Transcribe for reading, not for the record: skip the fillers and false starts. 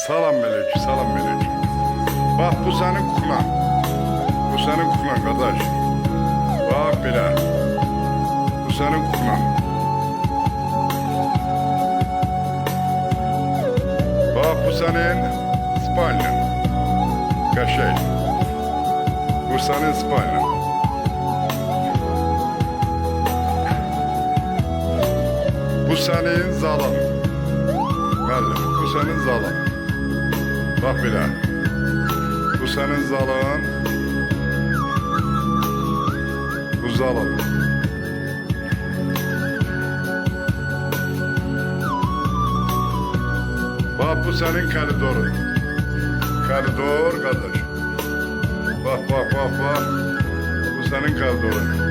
Salam melek, salam melek. Bak bu senin kuklan. Bu senin kuklan kardeş. Bak belə. Bu senin kuklan. Bak bu senin spalyan. Kaşey. Bu senin spalyan. Bu senin zalın. Müəllim, bu senin zalın. Bak belə. Bu senin zalın. Bu zalın. Bak bu senin koridorun. Koridor kardeş. Bak bak bak bak. Bu senin koridorun.